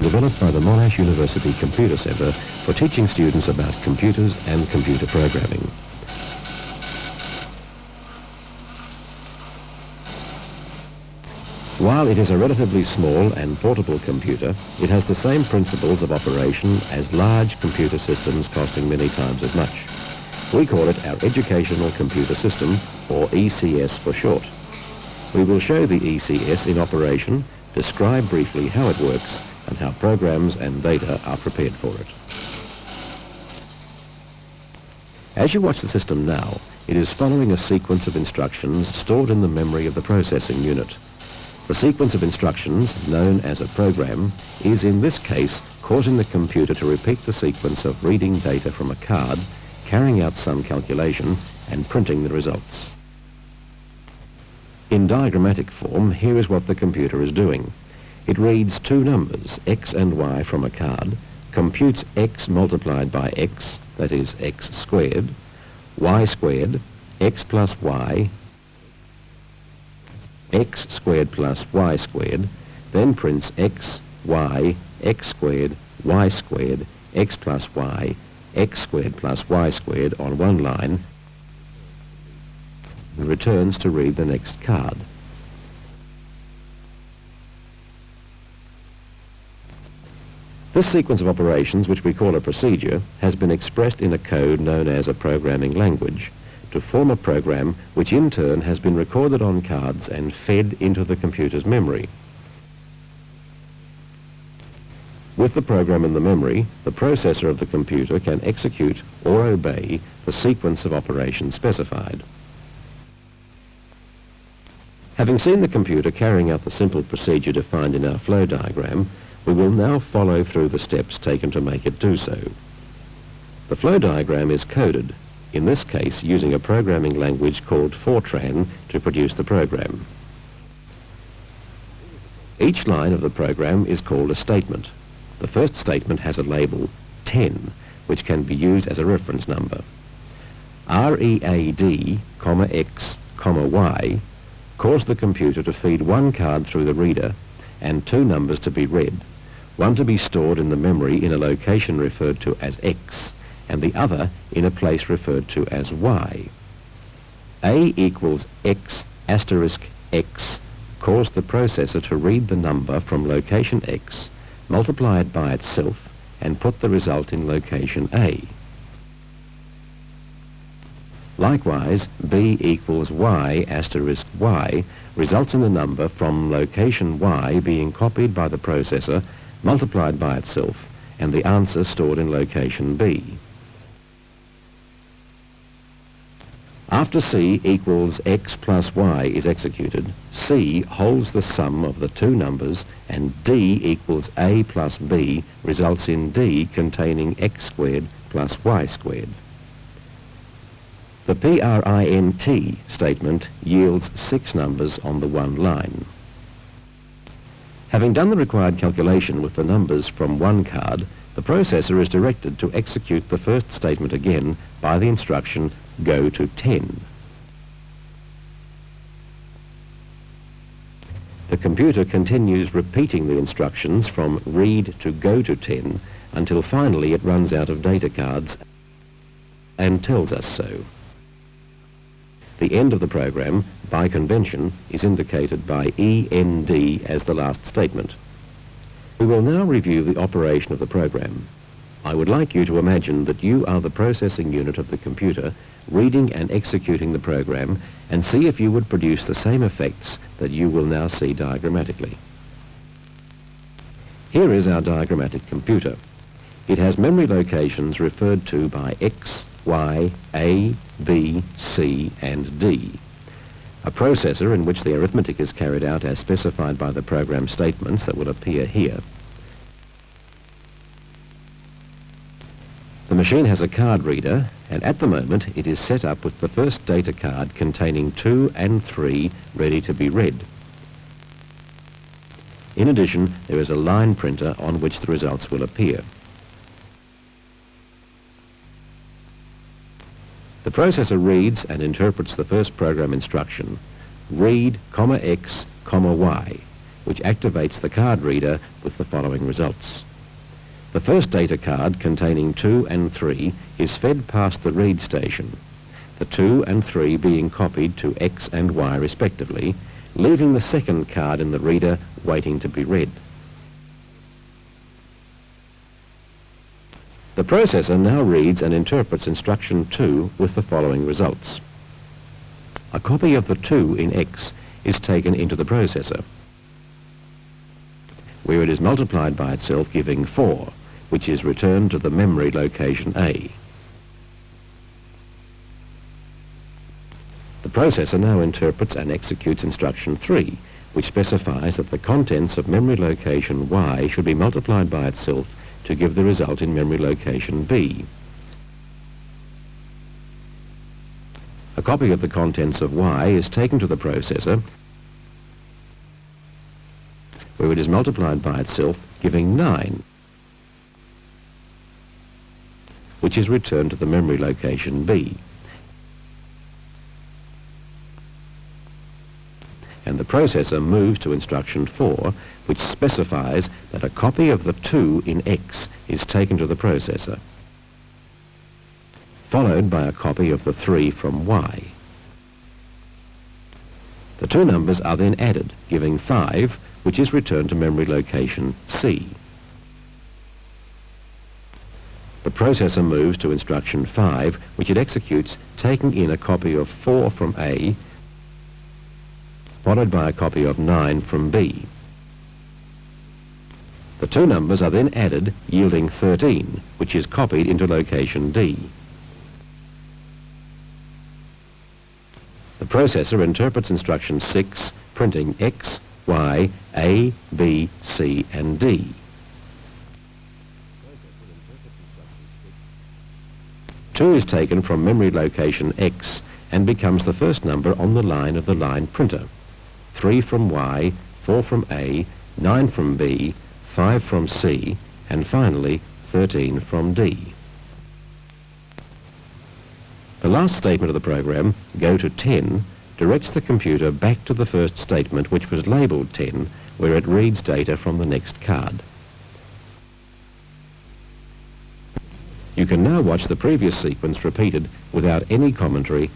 developed by the Monash University Computer Centre for teaching students about computers and computer programming. While it is a relatively small and portable computer, it has the same principles of operation as large computer systems costing many times as much. We call it our Educational Computer System, or ECS for short. We will show the ECS in operation, describe briefly how it works, and how programs and data are prepared for it. As you watch the system now, it is following a sequence of instructions stored in the memory of the processing unit. The sequence of instructions, known as a program, is in this case causing the computer to repeat the sequence of reading data from a card, carrying out some calculation, and printing the results. In diagrammatic form, here is what the computer is doing. It reads two numbers, x and y, from a card, computes x multiplied by x, that is x squared, y squared, x plus y, x squared plus y squared, then prints x, y, x squared, y squared, x plus y, x squared plus y squared on one line, and returns to read the next card. This sequence of operations, which we call a procedure, has been expressed in a code known as a programming language, to form a program which in turn has been recorded on cards and fed into the computer's memory. With the program in the memory, the processor of the computer can execute or obey the sequence of operations specified. Having seen the computer carrying out the simple procedure defined in our flow diagram, we will now follow through the steps taken to make it do so. The flow diagram is coded, in this case using a programming language called Fortran to produce the program. Each line of the program is called a statement. The first statement has a label 10, which can be used as a reference number. READ, X, Y cause the computer to feed one card through the reader and two numbers to be read, one to be stored in the memory in a location referred to as X, and the other in a place referred to as Y. A equals X asterisk X caused the processor to read the number from location X, multiply it by itself, and put the result in location A. Likewise, B equals Y asterisk Y results in the number from location Y being copied by the processor, multiplied by itself, and the answer stored in location B. After C equals X plus Y is executed, C holds the sum of the two numbers, and D equals A plus B results in D containing X squared plus Y squared. The PRINT statement yields 6 numbers on the one line. Having done the required calculation with the numbers from one card, the processor is directed to execute the first statement again by the instruction go to 10. The computer continues repeating the instructions from read to go to 10 until finally it runs out of data cards and tells us so. The end of the program, by convention, is indicated by END as the last statement. We will now review the operation of the program. I would like you to imagine that you are the processing unit of the computer, reading and executing the program, and see if you would produce the same effects that you will now see diagrammatically. Here is our diagrammatic computer. It has memory locations referred to by X, Y, A, B, C, and D. A processor in which the arithmetic is carried out as specified by the program statements that will appear here. The machine has a card reader, and at the moment it is set up with the first data card containing 2 and 3 ready to be read. In addition, there is a line printer on which the results will appear. The processor reads and interprets the first program instruction, read, X, Y, which activates the card reader with the following results. The first data card, containing 2 and 3, is fed past the read station, the 2 and 3 being copied to X and Y respectively, leaving the second card in the reader waiting to be read. The processor now reads and interprets instruction 2 with the following results. A copy of the 2 in X is taken into the processor, where it is multiplied by itself, giving 4, which is returned to the memory location A. The processor now interprets and executes instruction 3, which specifies that the contents of memory location Y should be multiplied by itself to give the result in memory location B. A copy of the contents of Y is taken to the processor, where it is multiplied by itself, giving 9, which is returned to the memory location B. And the processor moves to instruction 4, which specifies that a copy of the 2 in X is taken to the processor, followed by a copy of the 3 from Y. The two numbers are then added, giving 5, which is returned to memory location C. The processor moves to instruction 5, which it executes, taking in a copy of 4 from A, followed by a copy of 9 from B. The two numbers are then added, yielding 13, which is copied into location D. The processor interprets instruction 6, printing X, Y, A, B, C, and D. 2 is taken from memory location X and becomes the first number on the line of the line printer. 3 from Y, 4 from A, 9 from B, 5 from C, and finally 13 from D. The last statement of the program, go to 10, directs the computer back to the first statement, which was labelled 10, where it reads data from the next card. You can now watch the previous sequence repeated without any commentary.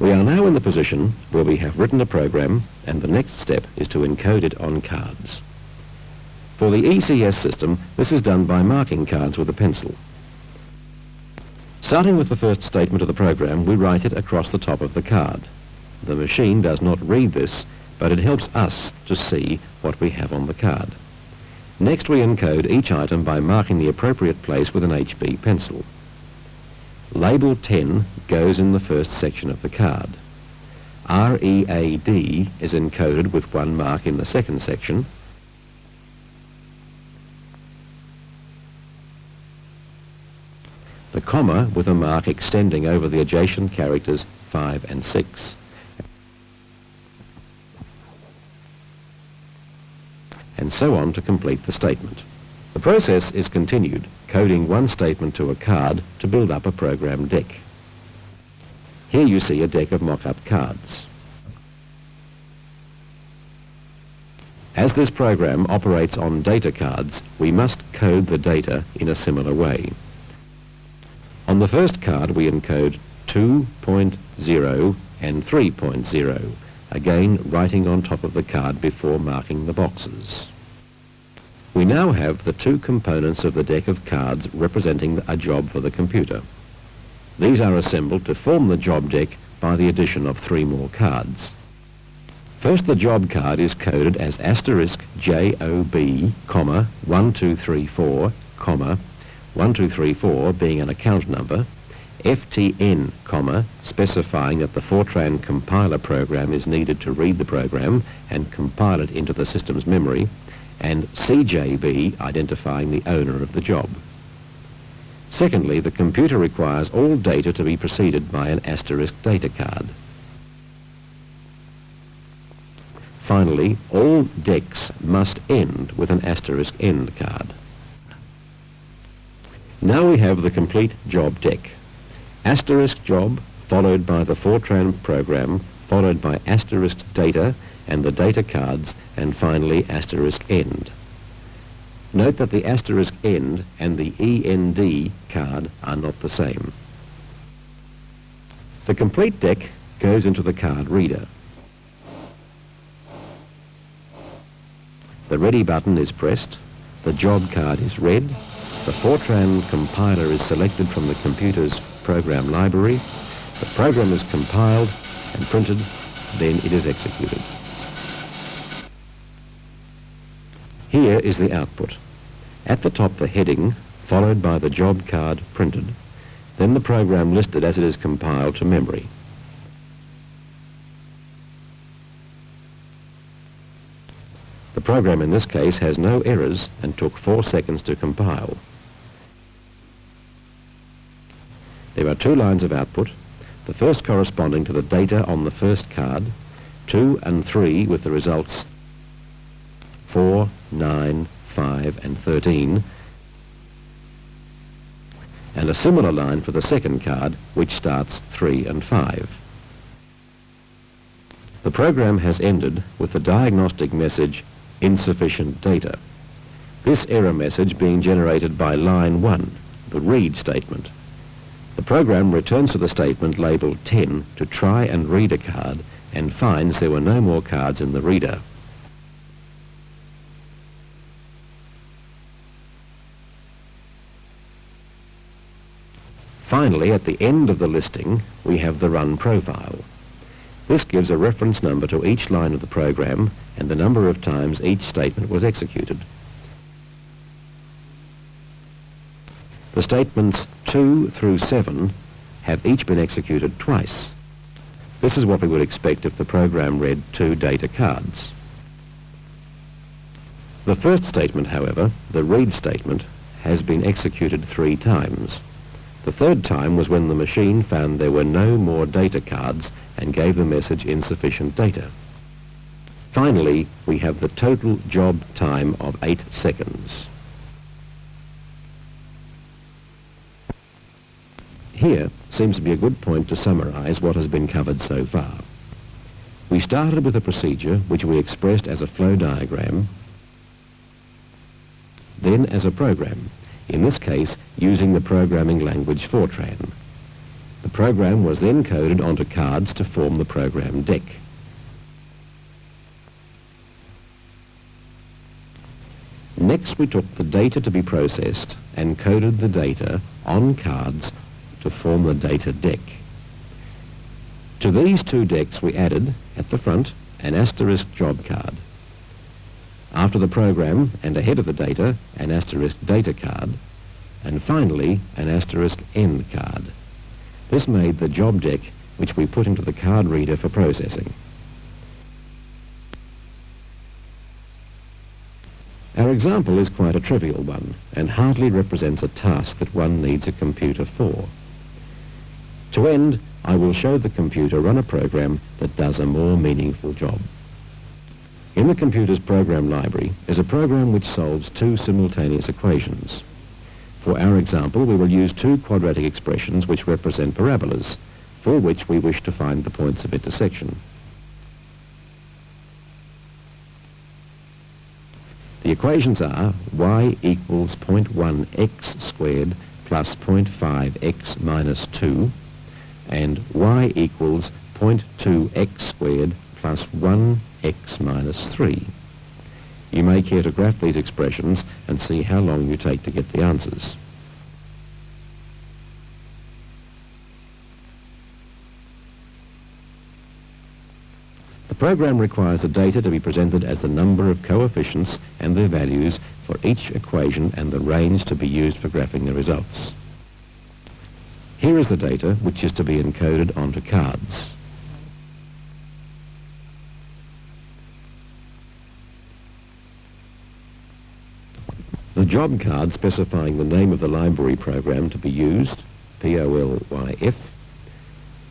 We are now in the position where we have written a program, and the next step is to encode it on cards. For the ECS system, this is done by marking cards with a pencil. Starting with the first statement of the program, we write it across the top of the card. The machine does not read this, but it helps us to see what we have on the card. Next, we encode each item by marking the appropriate place with an HB pencil. Label 10 goes in the first section of the card. READ is encoded with one mark in the second section. The comma with a mark extending over the adjacent characters 5 and 6. And so on to complete the statement. The process is continued, coding one statement to a card to build up a program deck. Here you see a deck of mock-up cards. As this program operates on data cards, we must code the data in a similar way. On the first card we encode 2.0 and 3.0, again writing on top of the card before marking the boxes. We now have the two components of the deck of cards representing a job for the computer. These are assembled to form the job deck by the addition of 3 more cards. First, the job card is coded as *JOB, comma, 1234, comma, 1234 being an account number, FTN, comma, specifying that the Fortran compiler program is needed to read the program and compile it into the system's memory, and CJB, identifying the owner of the job. Secondly, the computer requires all data to be preceded by an asterisk data card. Finally, all decks must end with an asterisk end card. Now we have the complete job deck. Asterisk job, followed by the Fortran program, followed by asterisk data and the data cards, and finally asterisk end. Note that the asterisk end and the END card are not the same. The complete deck goes into the card reader. The ready button is pressed, the job card is read, the Fortran compiler is selected from the computer's program library, the program is compiled and printed, then it is executed. Here is the output. At the top the heading, followed by the job card printed, then the program listed as it is compiled to memory. The program in this case has no errors and took 4 seconds to compile. There are 2 lines of output, the first corresponding to the data on the first card, 2 and 3 with the results 4, 9, 5 and 13, and a similar line for the second card which starts 3 and 5. The program has ended with the diagnostic message insufficient data. This error message being generated by line 1, the read statement. The program returns to the statement labeled 10 to try and read a card and finds there were no more cards in the reader. Finally, at the end of the listing, we have the run profile. This gives a reference number to each line of the program and the number of times each statement was executed. The statements 2 through 7 have each been executed twice. This is what we would expect if the program read 2 data cards. The first statement, however, the read statement, has been executed 3 times. The third time was when the machine found there were no more data cards and gave the message insufficient data. Finally, we have the total job time of 8 seconds. Here seems to be a good point to summarize what has been covered so far. We started with a procedure which we expressed as a flow diagram, then as a program, in this case using the programming language Fortran. The program was then coded onto cards to form the program deck. Next, we took the data to be processed and coded the data on cards to form the data deck. To these two decks we added, at the front, an asterisk job card. After the program and ahead of the data, an asterisk data card, and finally an asterisk end card. This made the job deck which we put into the card reader for processing. Our example is quite a trivial one and hardly represents a task that one needs a computer for. To end, I will show the computer run a program that does a more meaningful job. In the computer's program library is a program which solves two simultaneous equations. For our example, we will use two quadratic expressions which represent parabolas, for which we wish to find the points of intersection. The equations are y equals 0.1x squared plus 0.5x minus 2 and y equals 0.2x squared plus 1x minus 3. You may care to graph these expressions and see how long you take to get the answers. The program requires the data to be presented as the number of coefficients and their values for each equation and the range to be used for graphing the results. Here is the data which is to be encoded onto cards. The job card specifying the name of the library program to be used, POLYF.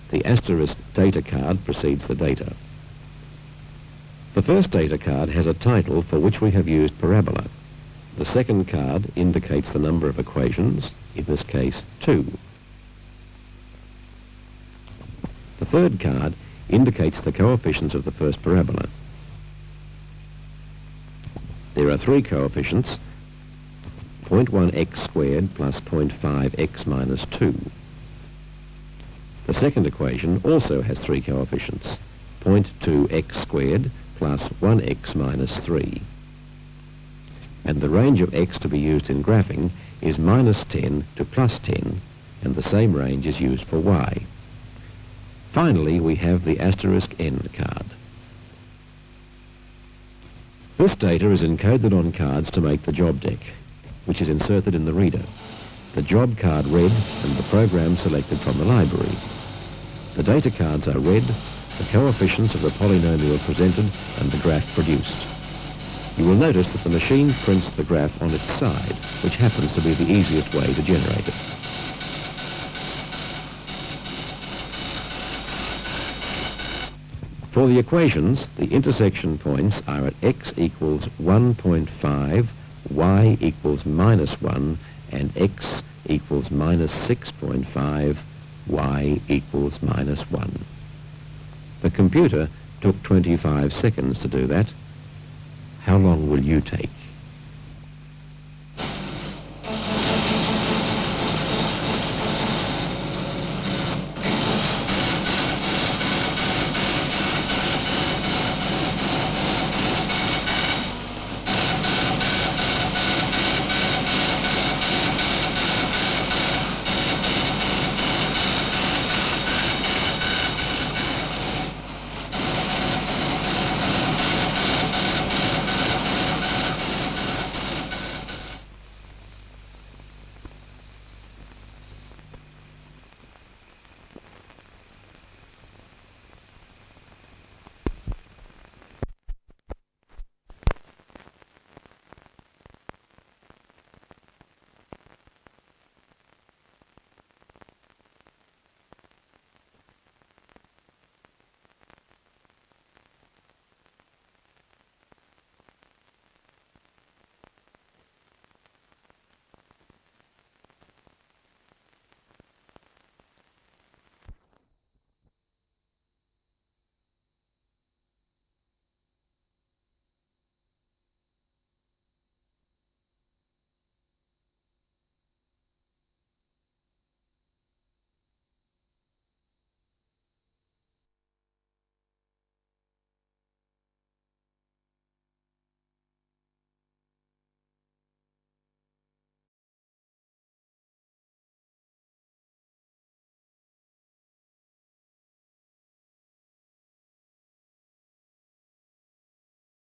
The asterisk data card precedes the data. The first data card has a title for which we have used parabola. The second card indicates the number of equations, in this case 2. The third card indicates the coefficients of the first parabola. There are 3 coefficients, 0.1x squared plus 0.5x minus 2. The second equation also has 3 coefficients, 0.2x squared plus 1x minus 3. And the range of x to be used in graphing is minus 10 to plus 10, and the same range is used for y. Finally, we have the asterisk end card. This data is encoded on cards to make the job deck, which is inserted in the reader. The job card read and the program selected from the library. The data cards are read, the coefficients of the polynomial presented, and the graph produced. You will notice that the machine prints the graph on its side, which happens to be the easiest way to generate it. For the equations, the intersection points are at x equals 1.5, y equals minus 1, and x equals minus 6.5, y equals minus 1. The computer took 25 seconds to do that. How long will you take?